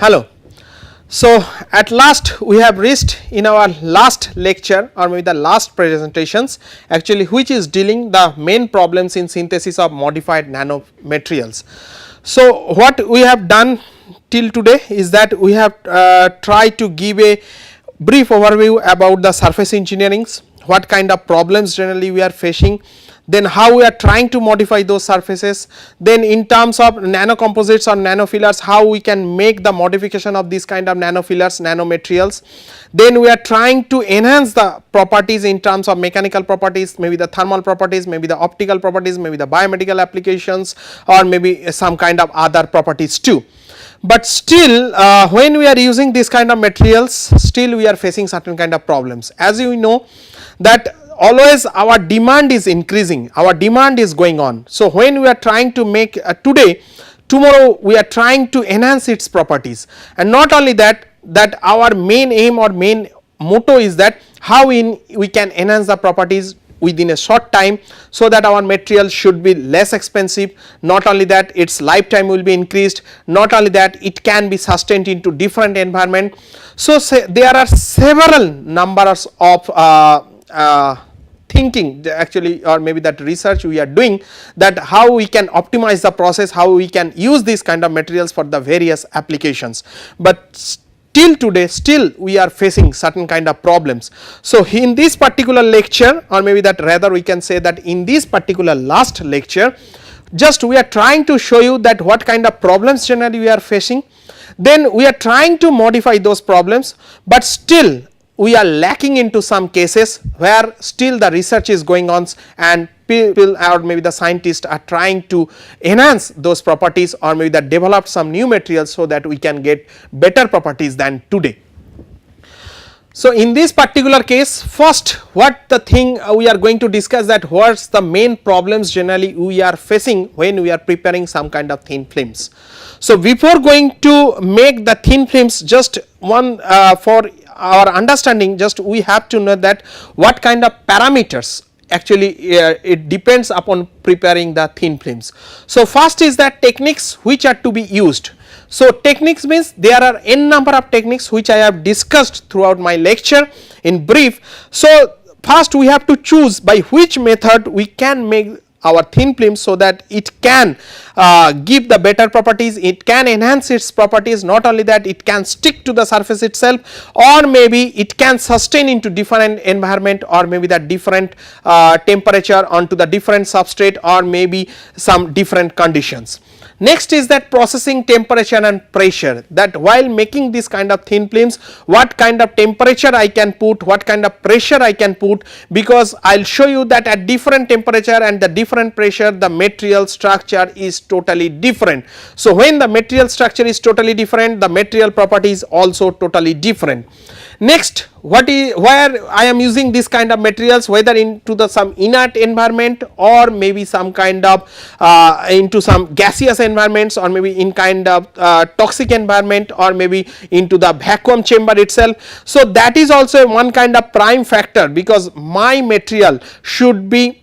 Hello. So, at last we have reached in our last lecture or maybe the last presentations actually, which is dealing the main problems in synthesis of modified nanomaterials. So, what we have done till today is that we have tried to give a brief overview about the surface engineerings, what kind of problems generally we are facing, then how we are trying to modify those surfaces, then in terms of nano composites or nanofillers, how we can make the modification of this kind of nanofillers, nanomaterials. Then we are trying to enhance the properties in terms of mechanical properties, maybe the thermal properties, maybe the optical properties, maybe the biomedical applications, or maybe some kind of other properties too. But still when we are using this kind of materials, still we are facing certain kind of problems. As you know that always our demand is increasing, our demand is going on. So, when we are trying to make today, tomorrow we are trying to enhance its properties, and not only that, our main aim or main motto is that how we can enhance the properties within a short time, so that our material should be less expensive, not only that its lifetime will be increased, not only that it can be sustained into different environment. So, there are several numbers of thinking actually, or maybe that research we are doing, that how we can optimize the process, how we can use these kind of materials for the various applications. But till today still we are facing certain kind of problems. So, in this particular lecture, or maybe that rather we can say that in this particular last lecture, just we are trying to show you that what kind of problems generally we are facing, then we are trying to modify those problems, but still we are lacking into some cases where still the research is going on, and people or maybe the scientists are trying to enhance those properties, or maybe that develop some new materials, so that we can get better properties than today. So, in this particular case, first what the thing we are going to discuss, that what is the main problems generally we are facing when we are preparing some kind of thin films. So, before going to make the thin films, just one for our understanding, just we have to know that what kind of parameters actually it depends upon preparing the thin films. So, first is that techniques which are to be used. So, techniques means there are n number of techniques which I have discussed throughout my lecture in brief. So, first we have to choose by which method we can make our thin film, so that it can give the better properties, it can enhance its properties, not only that it can stick to the surface itself, or maybe it can sustain into different environment, or maybe the different temperature onto the different substrate, or maybe some different conditions. Next is that processing temperature and pressure, that while making this kind of thin films, what kind of temperature I can put, what kind of pressure I can put, because I will show you that at different temperature and the different pressure the material structure is totally different. So, when the material structure is totally different, the material property is also totally different. Next, what is where I am using this kind of materials, whether into the some inert environment, or maybe some kind of into some gaseous environments, or maybe in kind of toxic environment, or maybe into the vacuum chamber itself. So, that is also one kind of prime factor, because my material should be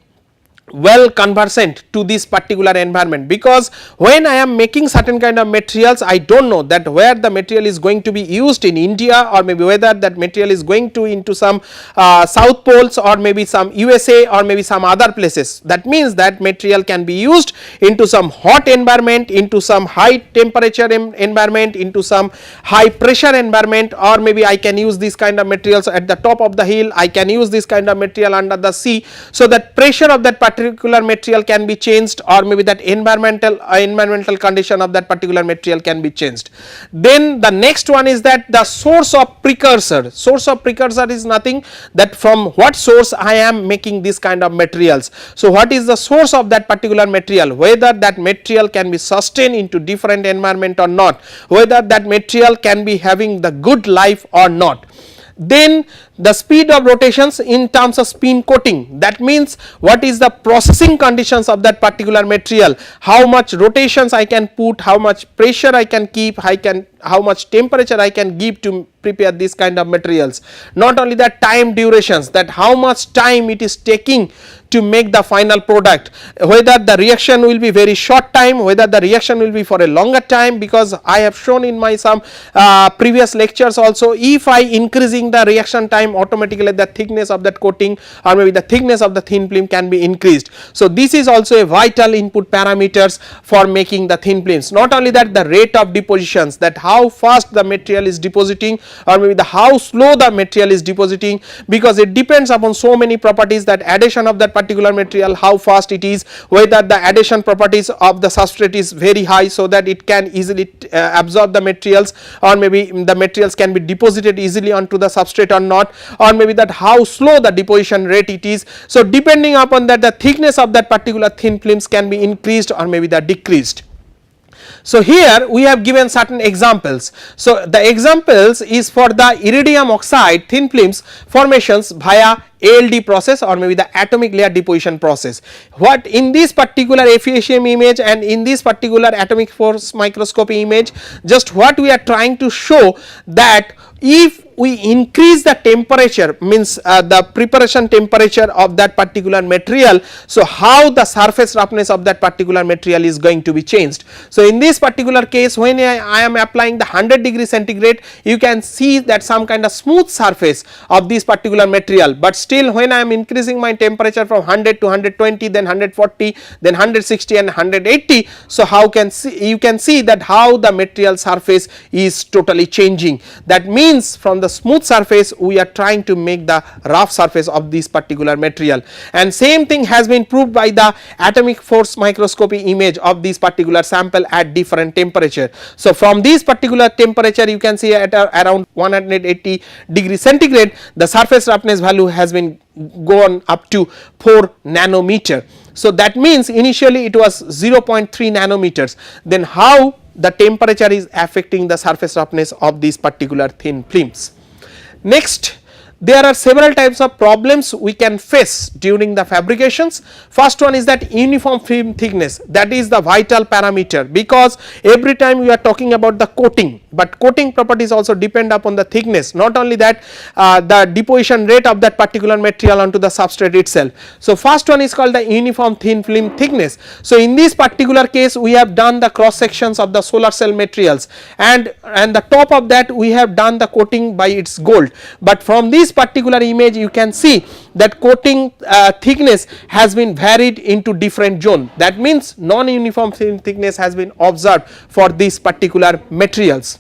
well conversant to this particular environment, because when I am making certain kind of materials, I do not know that where the material is going to be used in India, or maybe whether that material is going to into some south poles, or maybe some USA, or maybe some other places. That means that material can be used into some hot environment, into some high temperature environment, into some high pressure environment, or maybe I can use this kind of materials at the top of the hill, I can use this kind of material under the sea. So, that pressure of that particular material can be changed, or maybe that environmental condition of that particular material can be changed. Then the next one is that the source of precursor. Source of precursor is nothing that from what source I am making this kind of materials. So, what is the source of that particular material, whether that material can be sustained into different environment or not, whether that material can be having the good life or not. Then the speed of rotations in terms of spin coating, that means what is the processing conditions of that particular material, how much rotations I can put, how much pressure I can keep, how much temperature I can give to prepare this kind of materials. Not only that, time durations, that how much time it is taking to make the final product, whether the reaction will be very short time, whether the reaction will be for a longer time, because I have shown in my some previous lectures also, if I increasing the reaction time, automatically the thickness of that coating or maybe the thickness of the thin film can be increased. So this is also a vital input parameters for making the thin films. Not only that, the rate of depositions, that how fast the material is depositing or maybe the how slow the material is depositing, because it depends upon so many properties, that addition of that particular material, how fast it is, whether the addition properties of the substrate is very high so that it can easily absorb the materials, or maybe the materials can be deposited easily onto the substrate or not, or maybe that how slow the deposition rate it is. So depending upon that, the thickness of that particular thin films can be increased or maybe the decreased. So here we have given certain examples. So the examples is for the iridium oxide thin films formations via ALD process or maybe the atomic layer deposition process. What in this particular FECM image and in this particular atomic force microscopy image, just what we are trying to show, that if we increase the temperature, means the preparation temperature of that particular material, so how the surface roughness of that particular material is going to be changed. So in this particular case, when I am applying the 100 degree centigrade, you can see that some kind of smooth surface of this particular material, but still when I am increasing my temperature from 100 to 120, then 140, then 160 and 180, so how can you can see that how the material surface is totally changing. That means from the smooth surface we are trying to make the rough surface of this particular material, and same thing has been proved by the atomic force microscopy image of this particular sample at different temperature. So from this particular temperature, you can see at around 180 degree centigrade, the surface roughness value has been gone up to 4 nanometer. So that means initially it was 0.3 nanometers. Then how the temperature is affecting the surface roughness of these particular thin films. Next, there are several types of problems we can face during the fabrications. First one is that uniform film thickness, that is the vital parameter, because every time we are talking about the coating, but coating properties also depend upon the thickness. Not only that, the deposition rate of that particular material onto the substrate itself. So first one is called the uniform thin film thickness. So in this particular case, we have done the cross sections of the solar cell materials, and the top of that we have done the coating by its gold, but from this particular image you can see that coating thickness has been varied into different zone. That means non-uniform film thickness has been observed for these particular materials.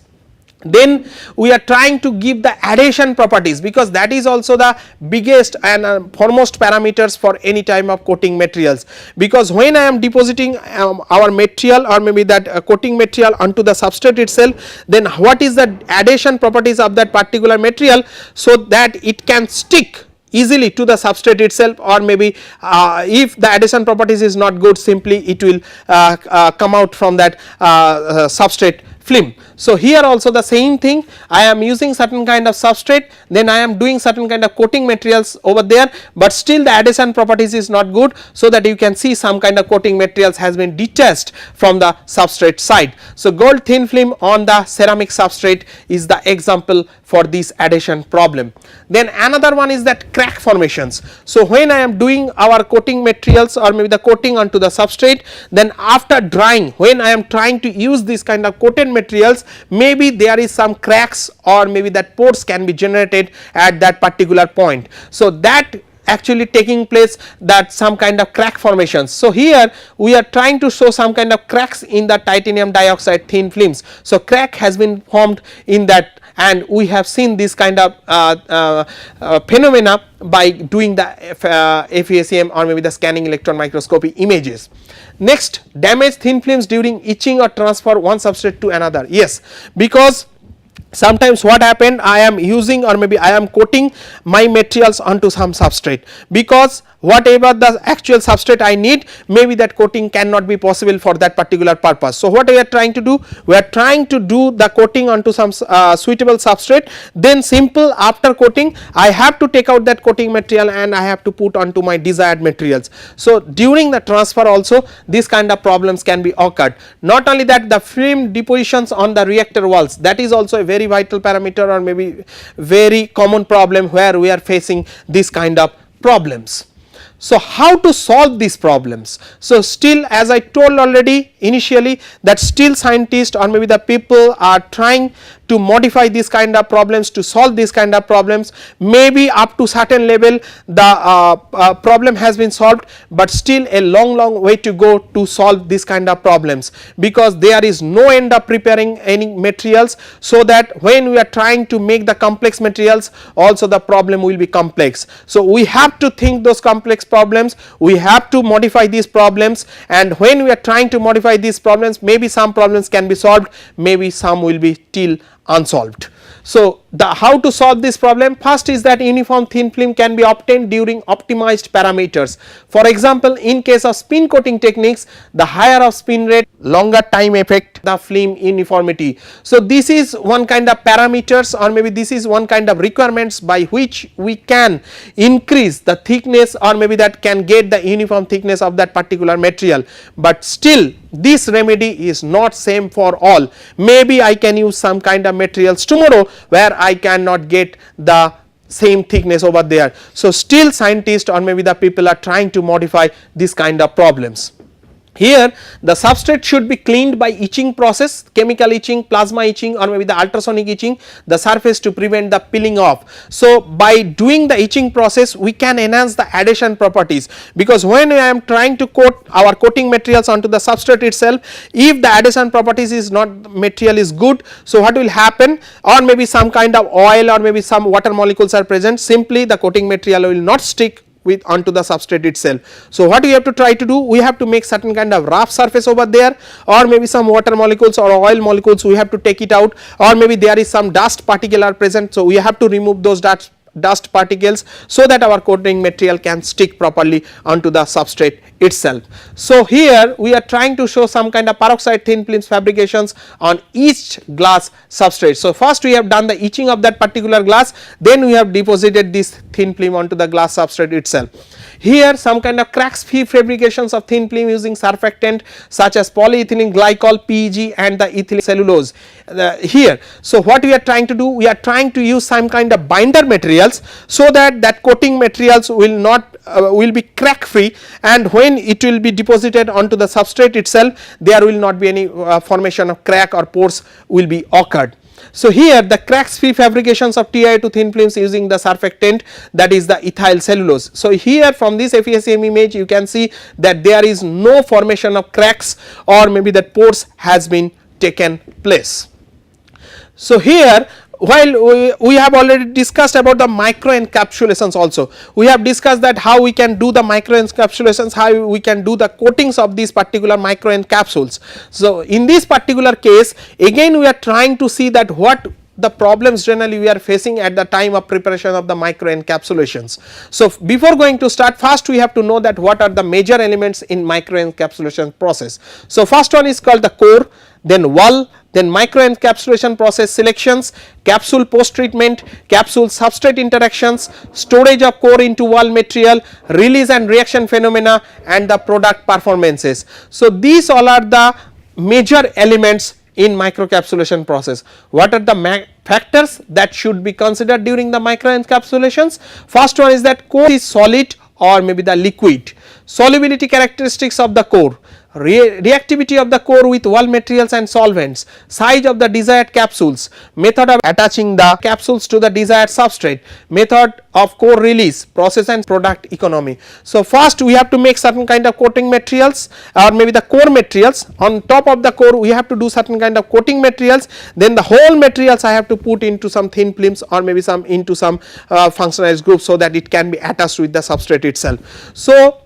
Then we are trying to give the adhesion properties, because that is also the biggest and foremost parameters for any type of coating materials, because when I am depositing our material or maybe that coating material onto the substrate itself, then what is the adhesion properties of that particular material, so that it can stick easily to the substrate itself, or maybe if the adhesion properties is not good, simply it will come out from that substrate film. So here also the same thing, I am using certain kind of substrate, then I am doing certain kind of coating materials over there, but still the adhesion properties is not good, so that you can see some kind of coating materials has been detached from the substrate side. So gold thin film on the ceramic substrate is the example for this adhesion problem. Then another one is that crack formations. So when I am doing our coating materials or maybe the coating onto the substrate, then after drying, when I am trying to use this kind of coated materials, maybe there is some cracks or maybe that pores can be generated at that particular point. So that actually taking place, that some kind of crack formations. So here we are trying to show some kind of cracks in the titanium dioxide thin films. So crack has been formed in that, and we have seen this kind of phenomena by doing the FECM or maybe the scanning electron microscopy images. Next, damage thin films during etching or transfer one substrate to another. Yes, because sometimes what happened, I am using or maybe I am coating my materials onto some substrate, because whatever the actual substrate I need, maybe that coating cannot be possible for that particular purpose. So what we are trying to do, we are trying to do the coating onto some suitable substrate, then simple after coating I have to take out that coating material and I have to put onto my desired materials. So during the transfer also this kind of problems can be occurred. Not only that, the film depositions on the reactor walls, that is also a very very vital parameter or maybe very common problem where we are facing this kind of problems. So, how to solve these problems? So, still as I told already initially that still scientists or maybe the people are trying to modify this kind of problems, to solve this kind of problems. Maybe up to certain level the problem has been solved, but still a long way to go to solve this kind of problems, because there is no end of preparing any materials, so that when we are trying to make the complex materials also the problem will be complex. So, we have to think those complex problems, we have to modify these problems, and when we are trying to modify these problems, maybe some problems can be solved, maybe some will be still unsolved. So, the how to solve this problem? First is that uniform thin film can be obtained during optimized parameters. For example, in case of spin coating techniques, the higher of spin rate, longer time effect the film uniformity. So, this is one kind of parameters, or maybe this is one kind of requirements by which we can increase the thickness, or maybe that can get the uniform thickness of that particular material, but still this remedy is not same for all. Maybe I can use some kind of materials tomorrow where I cannot get the same thickness over there. So, still scientists or maybe the people are trying to modify this kind of problems. Here the substrate should be cleaned by etching process, chemical etching, plasma etching, or maybe the ultrasonic etching the surface to prevent the peeling off. So, by doing the etching process we can enhance the adhesion properties, because when I am trying to coat our coating materials onto the substrate itself, if the adhesion properties is not, material is good, so what will happen, or maybe some kind of oil or maybe some water molecules are present, simply the coating material will not stick with onto the substrate itself. So, what we have to try to do, we have to make certain kind of rough surface over there, or maybe some water molecules or oil molecules we have to take it out, or maybe there is some dust particle are present. So, we have to remove those dust particles so that our coating material can stick properly onto the substrate itself. So, here we are trying to show some kind of peroxide thin films fabrications on each glass substrate. So, first we have done the etching of that particular glass, then we have deposited this thin film onto the glass substrate itself. Here some kind of crack-free fabrications of thin film using surfactant such as polyethylene glycol, PEG, and the ethylene cellulose here. So, what we are trying to do, we are trying to use some kind of binder materials so that that coating materials will not will be crack free, and when it will be deposited onto the substrate itself, there will not be any formation of crack or pores will be occurred. So, here the cracks free fabrications of TiO2 thin films using the surfactant, that is the ethyl cellulose. So, here from this FESM image you can see that there is no formation of cracks or maybe that pores has been taken place. So, here while we have already discussed about the microencapsulations also, we have discussed that how we can do the microencapsulations, how we can do the coatings of these particular microencapsules. So, in this particular case again we are trying to see that what the problems generally we are facing at the time of preparation of the microencapsulations. So, before going to start, first we have to know that what are the major elements in microencapsulation process. So, first one is called the core, then wall, then microencapsulation process selections, capsule post treatment, capsule substrate interactions, storage of core into wall material, release and reaction phenomena, and the product performances. So, these all are the major elements in microencapsulation process. What are the factors that should be considered during the microencapsulations? First one is that core is solid or maybe the liquid, solubility characteristics of the core, reactivity of the core with wall materials and solvents, size of the desired capsules, method of attaching the capsules to the desired substrate, method of core release, process and product economy. So, first we have to make certain kind of coating materials or maybe the core materials. On top of the core we have to do certain kind of coating materials, then the whole materials I have to put into some thin films or maybe some into some functionalized groups so that it can be attached with the substrate itself. So,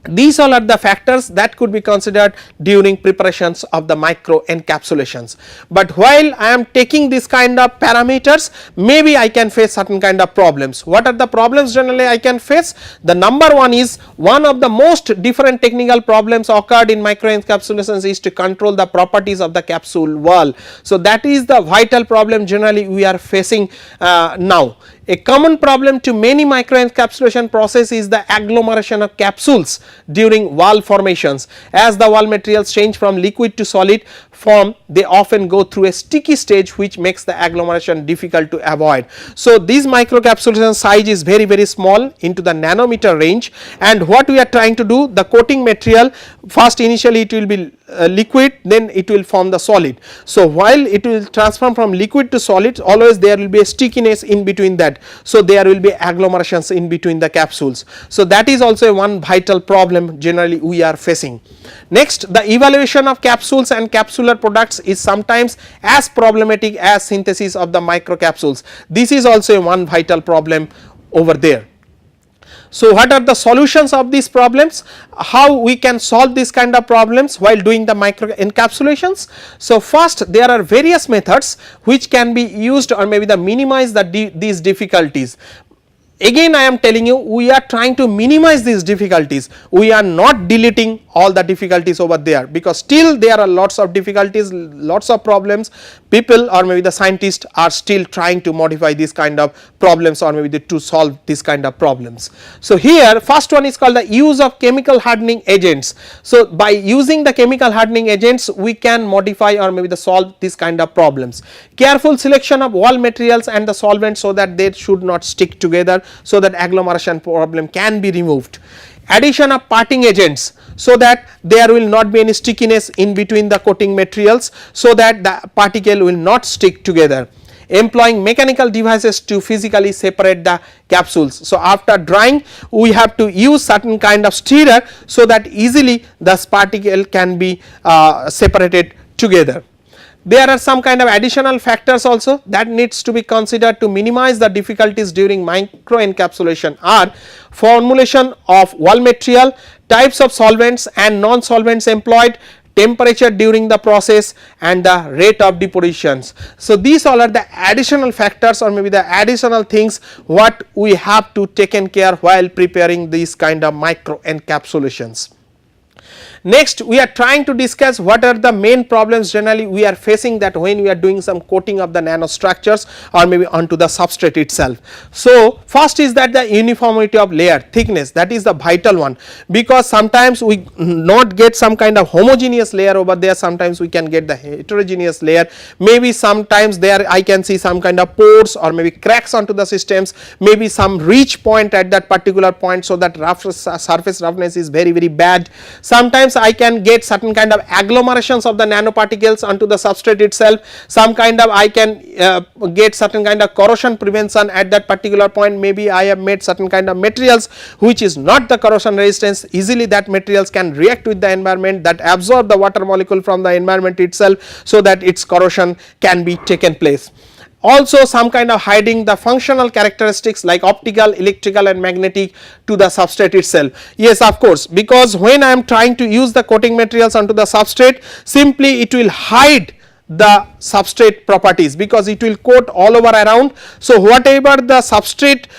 these all are the factors that could be considered during preparations of the micro encapsulations. But while I am taking this kind of parameters, maybe I can face certain kind of problems. What are the problems generally I can face? The number one is, one of the most different technical problems occurred in micro encapsulations is to control the properties of the capsule wall. So, that is the vital problem generally we are facing now. A common problem to many microencapsulation process is the agglomeration of capsules during wall formations. As the wall materials change from liquid to solid form, they often go through a sticky stage which makes the agglomeration difficult to avoid. So, this microcapsulation size is very small into the nanometer range, and what we are trying to do, the coating material first initially it will be liquid, then it will form the solid. So, while it will transform from liquid to solid, always there will be a stickiness in between that. So, there will be agglomerations in between the capsules. So, that is also one vital problem generally we are facing. Next, the evaluation of capsules and capsular products is sometimes as problematic as synthesis of the microcapsules. This is also one vital problem over there. So, what are the solutions of these problems? How we can solve this kind of problems while doing the microencapsulations? So, first there are various methods which can be used or maybe minimize these difficulties. Again I am telling you, we are trying to minimize these difficulties, we are not deleting all the difficulties over there, because still there are lots of difficulties, lots of problems, people or maybe the scientists are still trying to modify this kind of problems or maybe to solve this kind of problems. So, here first one is called the use of chemical hardening agents. So, by using the chemical hardening agents we can modify or maybe solve this kind of problems. Careful selection of wall materials and the solvents so that they should not stick together, so that agglomeration problem can be removed. Addition of parting agents so that there will not be any stickiness in between the coating materials, so that the particle will not stick together. Employing mechanical devices to physically separate the capsules. So, after drying we have to use certain kind of stirrer so that easily the particle can be separated together. There are some kind of additional factors also that needs to be considered to minimize the difficulties during microencapsulation are formulation of wall material, types of solvents and non-solvents employed, temperature during the process and the rate of depositions. So, these all are the additional factors or maybe the additional things what we have to taken care while preparing these kind of microencapsulations. Next, we are trying to discuss what are the main problems generally we are facing that when we are doing some coating of the nanostructures or maybe onto the substrate itself. So, first is that the uniformity of layer thickness, that is the vital one, because sometimes we not get some kind of homogeneous layer over there, sometimes we can get the heterogeneous layer, maybe sometimes there I can see some kind of pores or maybe cracks onto the systems, maybe some reach point at that particular point, so that surface roughness is very bad. Sometimes I can get certain kind of agglomerations of the nanoparticles onto the substrate itself, some kind of I can get certain kind of corrosion prevention at that particular point, maybe I have made certain kind of materials which is not the corrosion resistance, easily that materials can react with the environment, that absorb the water molecule from the environment itself, so that its corrosion can be taken place. Also some kind of hiding the functional characteristics like optical, electrical and magnetic to the substrate itself. Yes, of course, because when I am trying to use the coating materials onto the substrate, simply it will hide the substrate properties because it will coat all over around. So, whatever the substrate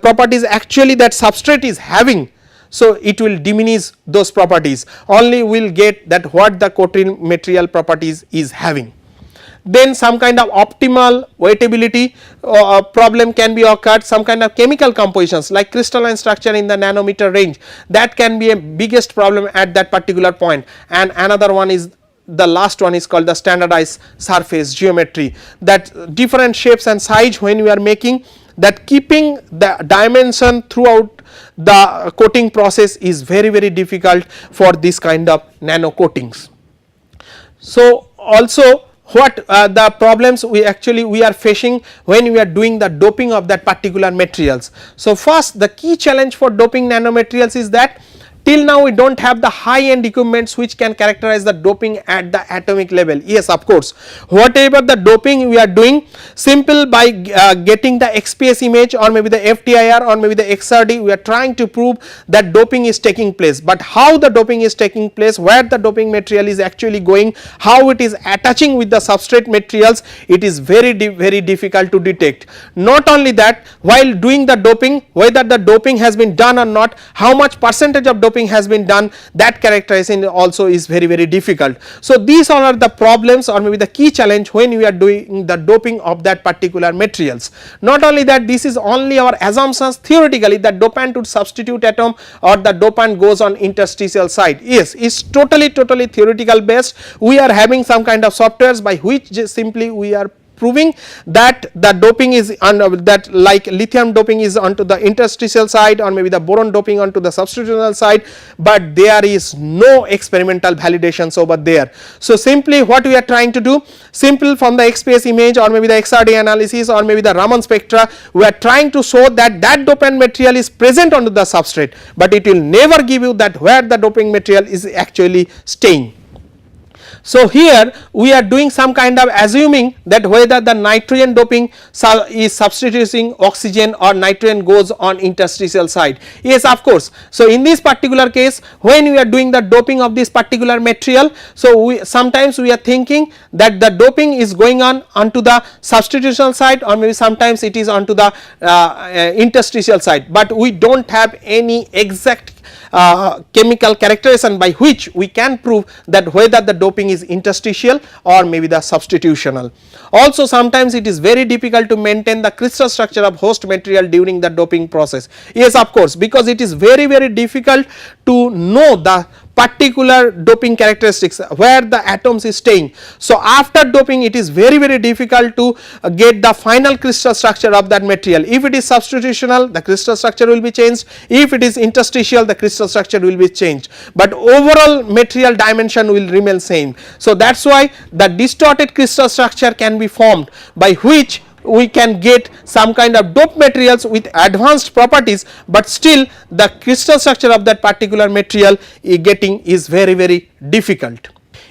properties actually that substrate is having, so it will diminish those properties, only we will get that what the coating material properties is having. Then some kind of optimal weightability problem can be occurred, some kind of chemical compositions like crystalline structure in the nanometer range, that can be a biggest problem at that particular point. And another one is, the last one is called the standardized surface geometry, that different shapes and size when you are making, that keeping the dimension throughout the coating process is very difficult for this kind of nano coatings. So, also what the problems we are facing when we are doing the doping of that particular materials. So, first the key challenge for doping nanomaterials is that till now we do not have the high end equipments which can characterize the doping at the atomic level. Yes, of course, whatever the doping we are doing, simple by getting the XPS image or maybe the FTIR or maybe the XRD, we are trying to prove that doping is taking place, but how the doping is taking place, where the doping material is actually going, how it is attaching with the substrate materials, it is very difficult to detect. Not only that, while doing the doping, whether the doping has been done or not, how much percentage of doping doping has been done, that characterization also is very difficult. So these all are the problems or maybe the key challenge when we are doing the doping of that particular materials. Not only that, this is only our assumptions theoretically that dopant would substitute atom or the dopant goes on interstitial side. Yes, it's totally theoretical based. We are having some kind of softwares by which just simply we are proving that the doping is that like lithium doping is onto the interstitial side or maybe the boron doping onto the substitutional side, but there is no experimental validations over there. So simply what we are trying to do, simple from the XPS image or maybe the XRD analysis or maybe the Raman spectra, we are trying to show that that dopant material is present onto the substrate, but it will never give you that where the doping material is actually staying. So here we are doing some kind of assuming that whether the nitrogen doping is substituting oxygen or nitrogen goes on interstitial side. Yes, of course. So in this particular case, when we are doing the doping of this particular material, so sometimes we are thinking that the doping is going on onto the substitutional side or maybe sometimes it is onto the interstitial side, but we do not have any exact chemical characterization by which we can prove that whether the doping is interstitial or maybe the substitutional. Also sometimes it is very difficult to maintain the crystal structure of host material during the doping process. Yes, of course, because it is very difficult to know the particular doping characteristics where the atoms is staying. So after doping it is very difficult to get the final crystal structure of that material. If it is substitutional, the crystal structure will be changed. If it is interstitial, the crystal structure will be changed, but overall material dimension will remain same. So that is why the distorted crystal structure can be formed by which we can get some kind of dope materials with advanced properties, but still the crystal structure of that particular material getting is very difficult.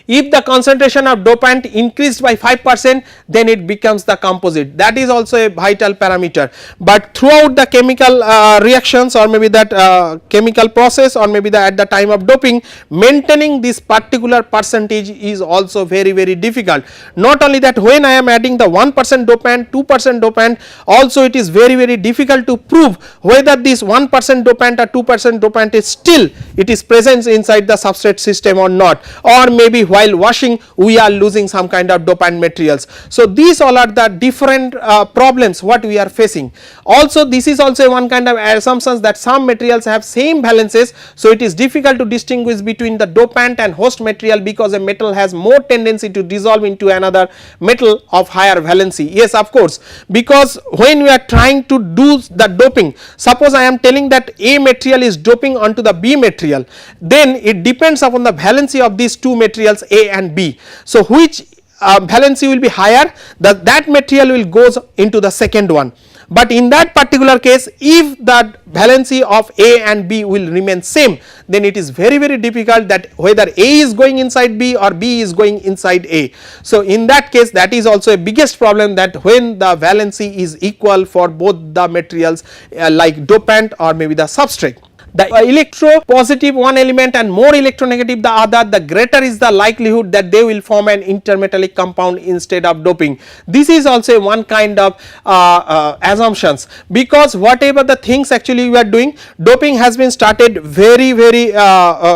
If the concentration of dopant increased by 5%, then it becomes the composite. That is also a vital parameter, but throughout the chemical reactions or maybe that chemical process or maybe at the time of doping, maintaining this particular percentage is also very difficult. Not only that, when I am adding the 1% dopant, 2% dopant, also it is very difficult to prove whether this 1% dopant or 2% dopant is still it is present inside the substrate system or not, or maybe while washing we are losing some kind of dopant materials. So these all are the different problems what we are facing. Also this is also one kind of assumptions that some materials have same valences, so it is difficult to distinguish between the dopant and host material because a metal has more tendency to dissolve into another metal of higher valency. Yes, of course, because when we are trying to do the doping, suppose I am telling that A material is doping onto the B material, then it depends upon the valency of these two materials A and B. So which valency will be higher, that material will goes into the second one. But in that particular case, if the valency of A and B will remain same, then it is very difficult that whether A is going inside B or B is going inside A. So in that case, that is also a biggest problem, that when the valency is equal for both the materials like dopant or maybe the substrate, the electropositive one element and more electronegative the other, the greater is the likelihood that they will form an intermetallic compound instead of doping. This is also one kind of assumptions, because whatever the things actually we are doing, doping has been started very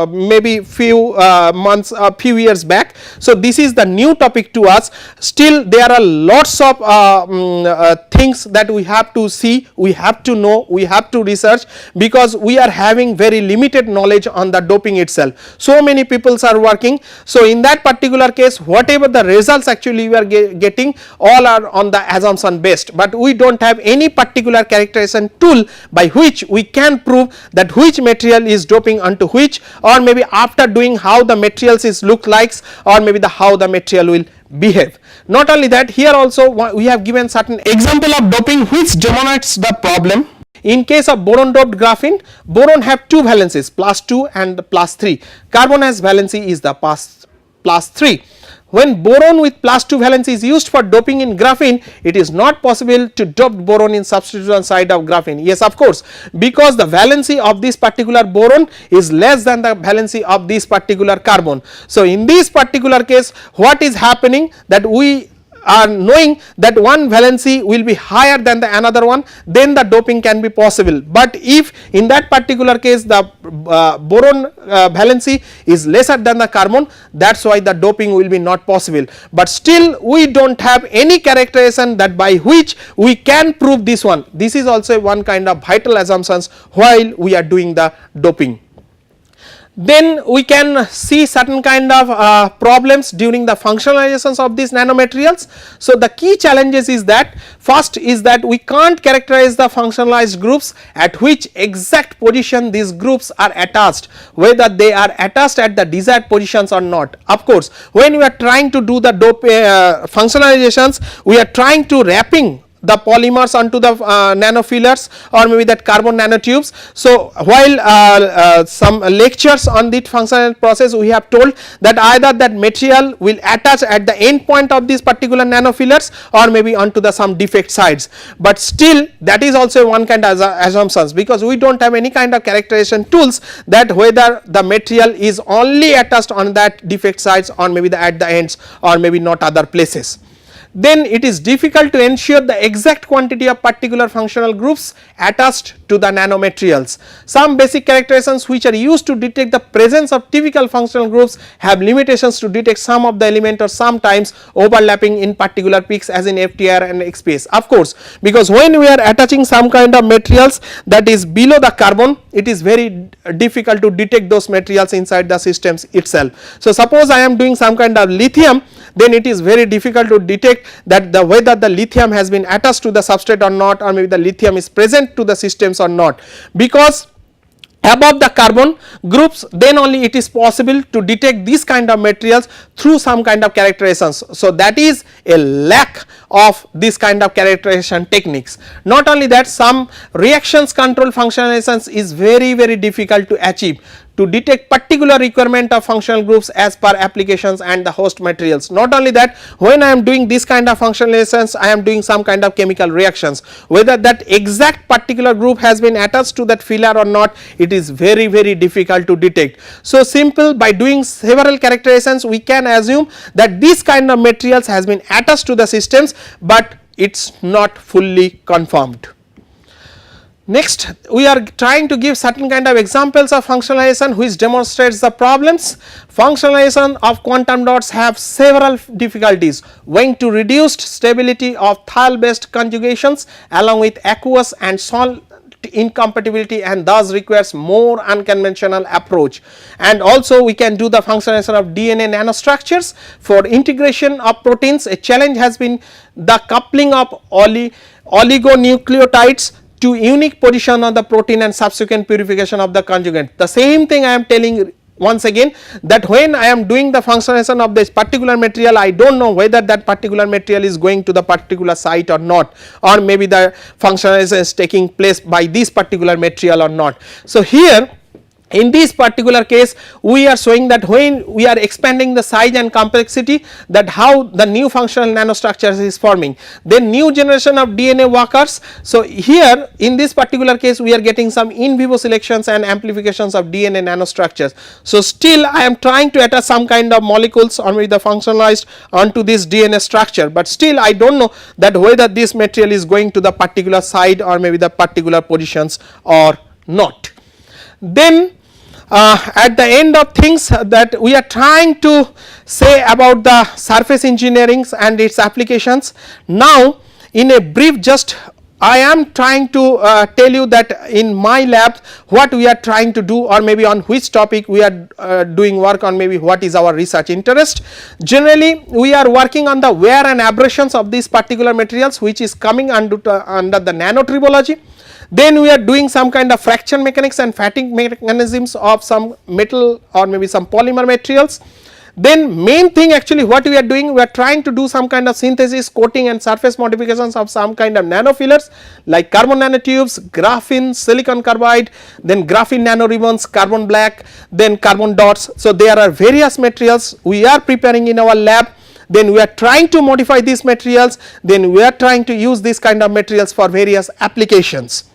maybe few months, few years back. So this is the new topic to us. Still there are lots of things that we have to see, we have to know, we have to research, because we are having very limited knowledge on the doping itself. So many peoples are working. So in that particular case, whatever the results actually we are getting, all are on the assumption based, but we do not have any particular characterization tool by which we can prove that which material is doping onto which, or maybe after doing how the materials is look likes, or maybe the how the material will behave. Not only that, here also we have given certain example of doping which demonstrates the problem. In case of boron doped graphene, boron have two valencies, +2 and +3. Carbon has valency is the +3. When boron with +2 valency is used for doping in graphene, it is not possible to dope boron in substitution side of graphene. Yes, of course, because the valency of this particular boron is less than the valency of this particular carbon. So in this particular case, what is happening, that we are knowing that one valency will be higher than the another one, then the doping can be possible. But if in that particular case the boron valency is lesser than the carbon, that is why the doping will be not possible. But still we do not have any characterization that by which we can prove this one. This is also one kind of vital assumptions while we are doing the doping. Then we can see certain kind of problems during the functionalizations of these nanomaterials. So the key challenges is that, first is that we can't characterize the functionalized groups at which exact position these groups are attached, whether they are attached at the desired positions or not. Of course, when we are trying to do the functionalizations, we are trying to wrapping the polymers onto the nanofillers or maybe that carbon nanotubes. So while some lectures on the functional process, we have told that either that material will attach at the end point of these particular nanofillers or maybe onto the some defect sites, but still that is also one kind of assumptions, because we do not have any kind of characterization tools that whether the material is only attached on that defect sites or maybe the at the ends or maybe not other places. Then it is difficult to ensure the exact quantity of particular functional groups attached to the nanomaterials. Some basic characterizations which are used to detect the presence of typical functional groups have limitations to detect some of the element or sometimes overlapping in particular peaks, as in FTIR and XPS. Of course, because when we are attaching some kind of materials that is below the carbon, it is very difficult to detect those materials inside the systems itself. So suppose I am doing some kind of lithium, then it is very difficult to detect that whether the lithium has been attached to the substrate or not, or maybe the lithium is present to the systems or not, because above the carbon groups, then only it is possible to detect these kind of materials through some kind of characterizations. So that is a lack of this kind of characterization techniques. Not only that, some reactions control functionalizations is very difficult to achieve to detect particular requirement of functional groups as per applications and the host materials. Not only that, when I am doing this kind of functionalizations, I am doing some kind of chemical reactions, whether that exact particular group has been attached to that filler or not, it is very difficult to detect. So simple, by doing several characterizations we can assume that this kind of materials has been attached to the systems, but it is not fully confirmed. Next, we are trying to give certain kind of examples of functionalization which demonstrates the problems. Functionalization of quantum dots have several difficulties owing to reduced stability of thiol based conjugations along with aqueous and salt incompatibility, and thus requires more unconventional approach. And also we can do the functionalization of DNA nanostructures. For integration of proteins, a challenge has been the coupling of oligonucleotides to unique position on the protein and subsequent purification of the conjugate. The same thing I am telling once again, that when I am doing the functionalization of this particular material, I do not know whether that particular material is going to the particular site or not, or maybe the functionalization is taking place by this particular material or not. So here in this particular case, we are showing that when we are expanding the size and complexity, that how the new functional nanostructures is forming, then new generation of DNA walkers. So here in this particular case, we are getting some in vivo selections and amplifications of DNA nanostructures. So still I am trying to attach some kind of molecules or maybe the functionalized onto this DNA structure, but still I do not know that whether this material is going to the particular side or maybe the particular positions or not. Then at the end of things that we are trying to say about the surface engineering and its applications. Now in a brief, just I am trying to tell you that in my lab what we are trying to do, or maybe on which topic we are doing work on, maybe what is our research interest. Generally we are working on the wear and abrasions of these particular materials which is coming under the nanotribology. Then we are doing some kind of fraction mechanics and fatigue mechanisms of some metal or maybe some polymer materials. Then main thing actually what we are doing, we are trying to do some kind of synthesis, coating and surface modifications of some kind of nanofillers like carbon nanotubes, graphene, silicon carbide, then graphene nanoribbons, carbon black, then carbon dots. So there are various materials we are preparing in our lab. Then we are trying to modify these materials, then we are trying to use this kind of materials for various applications.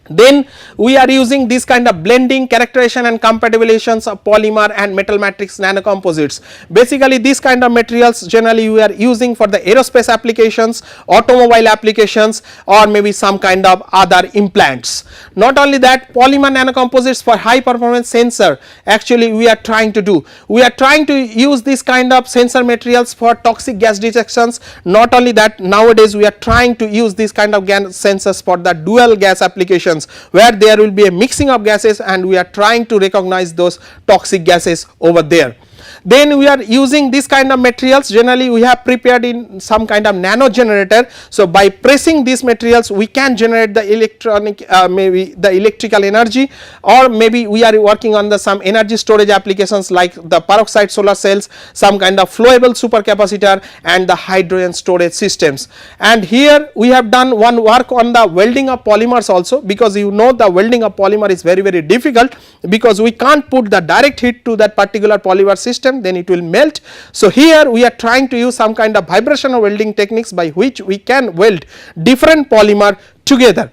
Then we are using this kind of blending, characterization and compatibilizations of polymer and metal matrix nanocomposites. Basically this kind of materials generally we are using for the aerospace applications, automobile applications, or maybe some kind of other implants. Not only that, polymer nanocomposites for high performance sensor actually we are trying to do. We are trying to use this kind of sensor materials for toxic gas detections. Not only that, nowadays we are trying to use this kind of gas sensors for the dual gas applications, where there will be a mixing of gases and we are trying to recognize those toxic gases over there. Then we are using this kind of materials, generally we have prepared in some kind of nano generator. So by pressing these materials we can generate the electronic maybe the electrical energy, or maybe we are working on the some energy storage applications like the peroxide solar cells, some kind of flowable supercapacitor and the hydrogen storage systems. And here we have done one work on the welding of polymers also, because you know the welding of polymer is very difficult, because we can't put the direct heat to that particular polymer system, then it will melt. So here we are trying to use some kind of vibrational welding techniques by which we can weld different polymer together.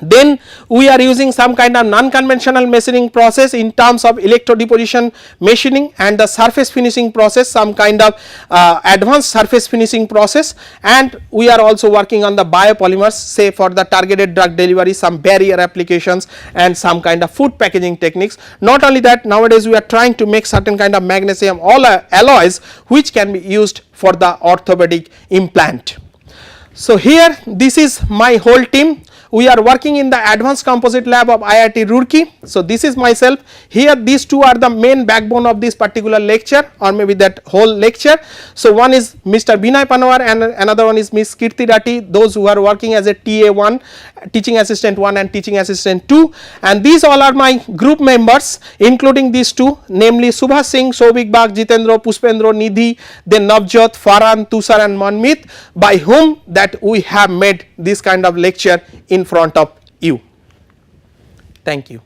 Then we are using some kind of non-conventional machining process in terms of electrodeposition machining and the surface finishing process, some kind of advanced surface finishing process. And we are also working on the biopolymers, say for the targeted drug delivery, some barrier applications and some kind of food packaging techniques. Not only that, nowadays we are trying to make certain kind of magnesium alloys which can be used for the orthopedic implant. So here this is my whole team. We are working in the advanced composite lab of IIT Roorkee. So this is myself. Here these two are the main backbone of this particular lecture, or maybe that whole lecture. So one is Mr. Binay Panwar and another one is Ms. Kirti Dati, those who are working as a TA1, teaching assistant 1 and teaching assistant 2, and these all are my group members, including these two, namely Subhash Singh, Soubik Bagh, Jitendra, Pushpendra, Nidhi, then Navjot, Farhan, Tushar and Manmeet, by whom that we have made this kind of lecture in front of you. Thank you.